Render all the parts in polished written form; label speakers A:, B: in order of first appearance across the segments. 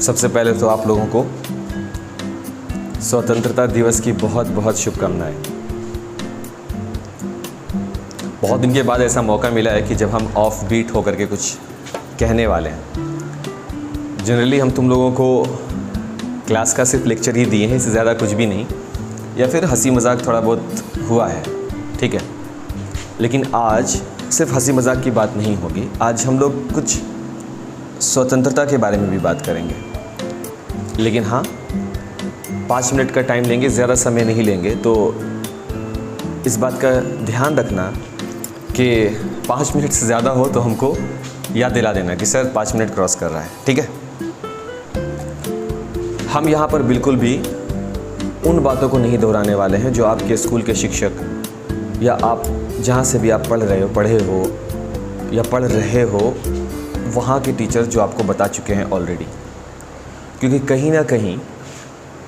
A: सबसे पहले तो आप लोगों को स्वतंत्रता दिवस की बहुत बहुत शुभकामनाएं। बहुत दिन के बाद ऐसा मौका मिला है कि जब हम ऑफ बीट होकर के कुछ कहने वाले हैं। जनरली हम तुम लोगों को क्लास का सिर्फ लेक्चर ही दिए हैं, इससे ज़्यादा कुछ भी नहीं, या फिर हंसी मजाक थोड़ा बहुत हुआ है, ठीक है। लेकिन आज सिर्फ हंसी मजाक की बात नहीं होगी, आज हम लोग कुछ स्वतंत्रता के बारे में भी बात करेंगे। लेकिन हाँ, 5 मिनट का टाइम लेंगे, ज़्यादा समय नहीं लेंगे। तो इस बात का ध्यान रखना कि 5 मिनट से ज़्यादा हो तो हमको याद दिला देना कि सर 5 मिनट क्रॉस कर रहा है, ठीक है। हम यहाँ पर बिल्कुल भी उन बातों को नहीं दोहराने वाले हैं जो आपके स्कूल के शिक्षक या आप जहाँ से भी आप पढ़े हो या पढ़ रहे हो वहाँ के टीचर जो आपको बता चुके हैं ऑलरेडी। क्योंकि कहीं ना कहीं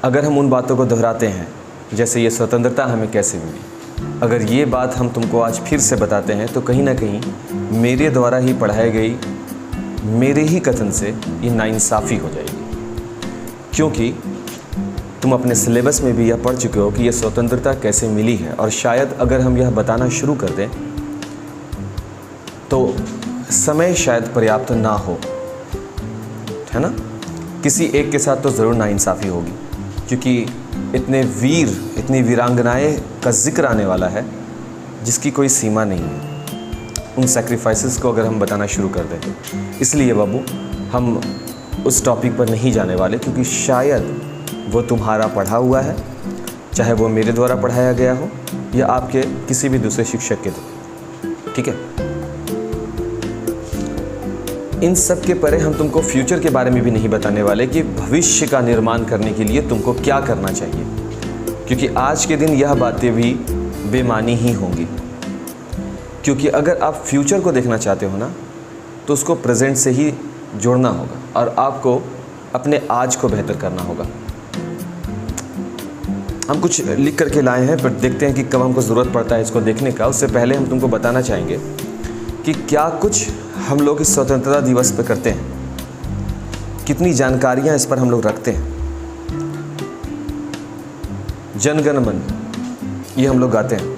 A: अगर हम उन बातों को दोहराते हैं, जैसे ये स्वतंत्रता हमें कैसे मिली, अगर ये बात हम तुमको आज फिर से बताते हैं तो कहीं ना कहीं मेरे द्वारा ही पढ़ाई गई मेरे ही कथन से ये नाइंसाफ़ी हो जाएगी। क्योंकि तुम अपने सिलेबस में भी यह पढ़ चुके हो कि यह स्वतंत्रता कैसे मिली है, और शायद अगर हम यह बताना शुरू कर दें तो समय शायद पर्याप्त ना हो, है ना। किसी एक के साथ तो ज़रूर नाइंसाफ़ी होगी, क्योंकि इतनी वीरांगनाएं का जिक्र आने वाला है जिसकी कोई सीमा नहीं है। उन सैक्रिफाइसेस को अगर हम बताना शुरू कर दें, इसलिए बाबू हम उस टॉपिक पर नहीं जाने वाले, क्योंकि शायद वो तुम्हारा पढ़ा हुआ है, चाहे वो मेरे द्वारा पढ़ाया गया हो या आपके किसी भी दूसरे शिक्षक के द्वारा, ठीक है। इन सब के परे हम तुमको फ्यूचर के बारे में भी नहीं बताने वाले कि भविष्य का निर्माण करने के लिए तुमको क्या करना चाहिए, क्योंकि आज के दिन यह बातें भी बेमानी ही होंगी। क्योंकि अगर आप फ्यूचर को देखना चाहते हो ना, तो उसको प्रेजेंट से ही जोड़ना होगा और आपको अपने आज को बेहतर करना होगा। हम कुछ लिख करके लाए हैं, पर देखते हैं कि कब हमको ज़रूरत पड़ता है इसको देखने का। उससे पहले हम तुमको बताना चाहेंगे कि क्या कुछ हम लोग इस स्वतंत्रता दिवस पे करते हैं, कितनी जानकारियां इस पर हम लोग रखते हैं। जन गण मन ये हम लोग गाते हैं,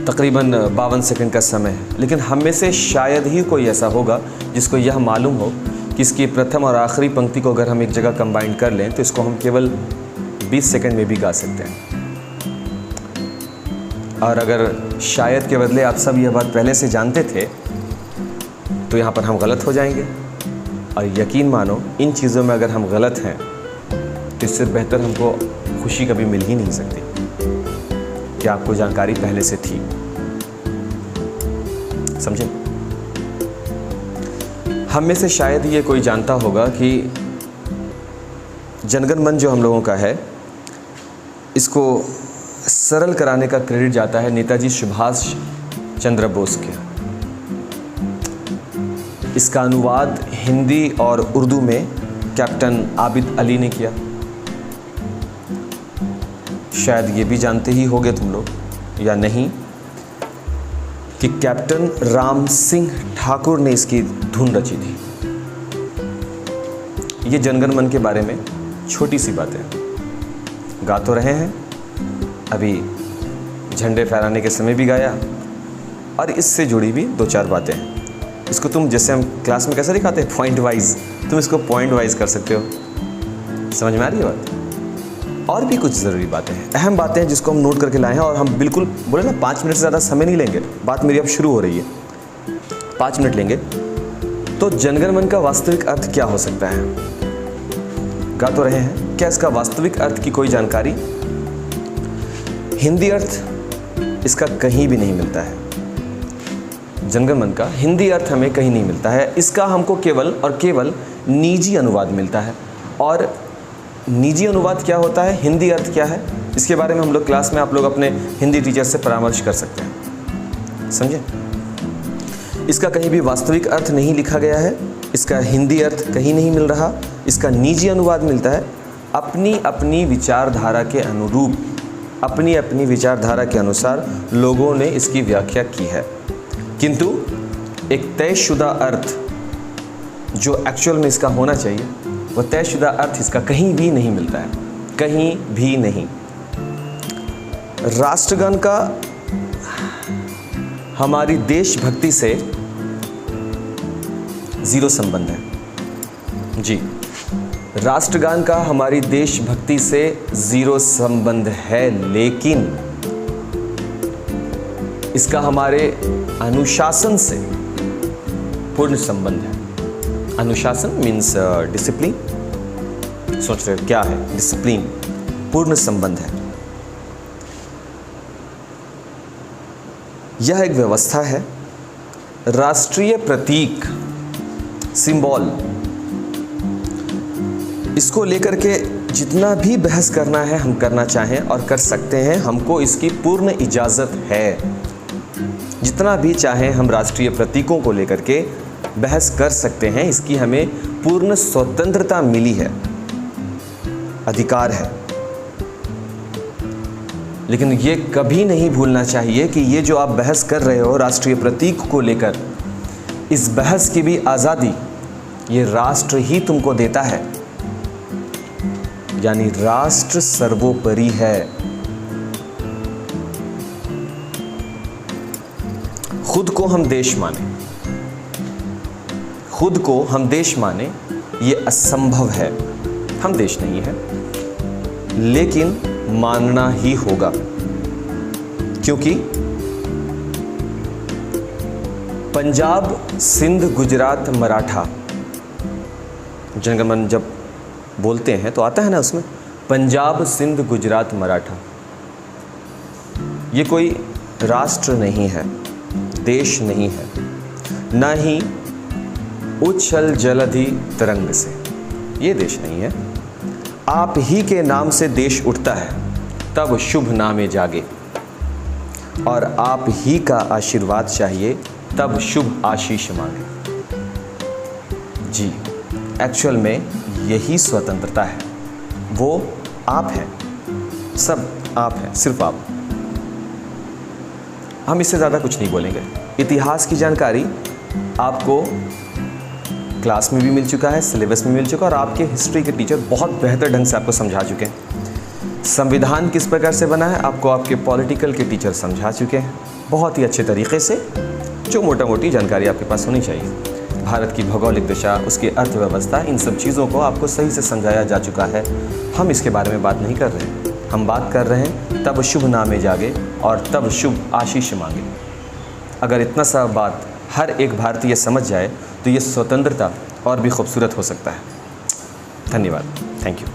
A: तकरीबन 52 सेकंड का समय है। लेकिन हम में से शायद ही कोई ऐसा होगा जिसको यह मालूम हो कि इसकी प्रथम और आखिरी पंक्ति को अगर हम एक जगह कंबाइन कर लें तो इसको हम केवल 20 सेकंड में भी गा सकते हैं। और अगर शायद के बदले आप सब यह बात पहले से जानते थे तो यहाँ पर हम गलत हो जाएंगे। और यकीन मानो, इन चीज़ों में अगर हम गलत हैं तो इससे बेहतर हमको खुशी कभी मिल ही नहीं सकती कि आपको जानकारी पहले से थी। समझे? हम में से शायद ये कोई जानता होगा कि जनगण मन जो हम लोगों का है, इसको सरल कराने का क्रेडिट जाता है नेताजी सुभाष चंद्र बोस के। इसका अनुवाद हिंदी और उर्दू में कैप्टन आबिद अली ने किया। शायद ये भी जानते ही होंगे तुम लोग या नहीं कि कैप्टन राम सिंह ठाकुर ने इसकी धुन रची थी। ये जनगण मन के बारे में छोटी सी बातें गा तो रहे हैं, अभी झंडे फहराने के समय भी गाया, और इससे जुड़ी भी 2-4 बातें हैं। इसको तुम जैसे हम क्लास में कैसे दिखाते हैं पॉइंट वाइज, तुम इसको पॉइंट वाइज कर सकते हो। समझ में आ रही है बात? और भी कुछ ज़रूरी बातें हैं, अहम बातें हैं जिसको हम नोट करके लाए हैं। और हम बिल्कुल बोले ना 5 मिनट से ज़्यादा समय नहीं लेंगे, बात मेरी अब शुरू हो रही है। 5 मिनट लेंगे। तो जनगण मन का वास्तविक अर्थ क्या हो सकता है? गा तो रहे हैं, क्या इसका वास्तविक अर्थ की कोई जानकारी? हिंदी अर्थ इसका कहीं भी नहीं मिलता है। जनगण मन का हिंदी अर्थ हमें कहीं नहीं मिलता है। इसका हमको केवल और केवल निजी अनुवाद मिलता है। और निजी अनुवाद क्या होता है, हिंदी अर्थ क्या है, इसके बारे में हम लोग क्लास में आप लोग अपने हिंदी टीचर से परामर्श कर सकते हैं। समझे? इसका कहीं भी वास्तविक अर्थ नहीं लिखा गया है, इसका हिंदी अर्थ कहीं नहीं मिल रहा, इसका निजी अनुवाद मिलता है। अपनी अपनी विचारधारा के अनुरूप, अपनी अपनी विचारधारा के अनुसार लोगों ने इसकी व्याख्या की है, किंतु एक तयशुदा अर्थ जो एक्चुअल में इसका होना चाहिए, वो तयशुदा अर्थ इसका कहीं भी नहीं मिलता है, कहीं भी नहीं। राष्ट्रगान का हमारी देशभक्ति से जीरो संबंध है। जी, राष्ट्रगान का हमारी देशभक्ति से जीरो संबंध है, लेकिन इसका हमारे अनुशासन से पूर्ण संबंध है। अनुशासन मीन्स डिसिप्लिन। सोच रहे हो क्या है डिसिप्लिन? पूर्ण संबंध है। यह एक व्यवस्था है। राष्ट्रीय प्रतीक, सिंबल, इसको लेकर के जितना भी बहस करना है हम करना चाहें और कर सकते हैं, हमको इसकी पूर्ण इजाज़त है। जितना भी चाहें हम राष्ट्रीय प्रतीकों को लेकर के बहस कर सकते हैं, इसकी हमें पूर्ण स्वतंत्रता मिली है, अधिकार है। लेकिन ये कभी नहीं भूलना चाहिए कि ये जो आप बहस कर रहे हो राष्ट्रीय प्रतीक को लेकर, इस बहस की भी आज़ादी ये राष्ट्र ही तुमको देता है। यानी राष्ट्र सर्वोपरि है। खुद को हम देश माने, खुद को हम देश माने, ये असंभव है। हम देश नहीं है, लेकिन मानना ही होगा, क्योंकि पंजाब, सिंध, गुजरात, मराठा, जनगणमन जब बोलते हैं तो आता है ना उसमें पंजाब, सिंध, गुजरात, मराठा। ये कोई राष्ट्र नहीं है, देश नहीं है, ना ही उच्छल जलधि तरंग से, ये देश नहीं है। आप ही के नाम से देश उठता है, तब शुभ नामे जागे, और आप ही का आशीर्वाद चाहिए, तब शुभ आशीष मांगे। जी, एक्चुअल में यही स्वतंत्रता है। वो आप हैं, सब आप हैं, सिर्फ आप। हम इससे ज़्यादा कुछ नहीं बोलेंगे। इतिहास की जानकारी आपको क्लास में भी मिल चुका है, सिलेबस में मिल चुका है, और आपके हिस्ट्री के टीचर बहुत बेहतर ढंग से आपको समझा चुके हैं। संविधान किस प्रकार से बना है आपको आपके पॉलिटिकल के टीचर समझा चुके हैं बहुत ही अच्छे तरीके से, जो मोटा मोटी जानकारी आपके पास होनी चाहिए। भारत की भौगोलिक दिशा, उसकी अर्थव्यवस्था, इन सब चीज़ों को आपको सही से समझाया जा चुका है। हम इसके बारे में बात नहीं कर रहे हैं, हम बात कर रहे हैं तब शुभ नामे जागे और तब शुभ आशीष मांगे। अगर इतना सा बात हर एक भारतीय समझ जाए तो ये स्वतंत्रता और भी खूबसूरत हो सकता है। धन्यवाद, थैंक यू।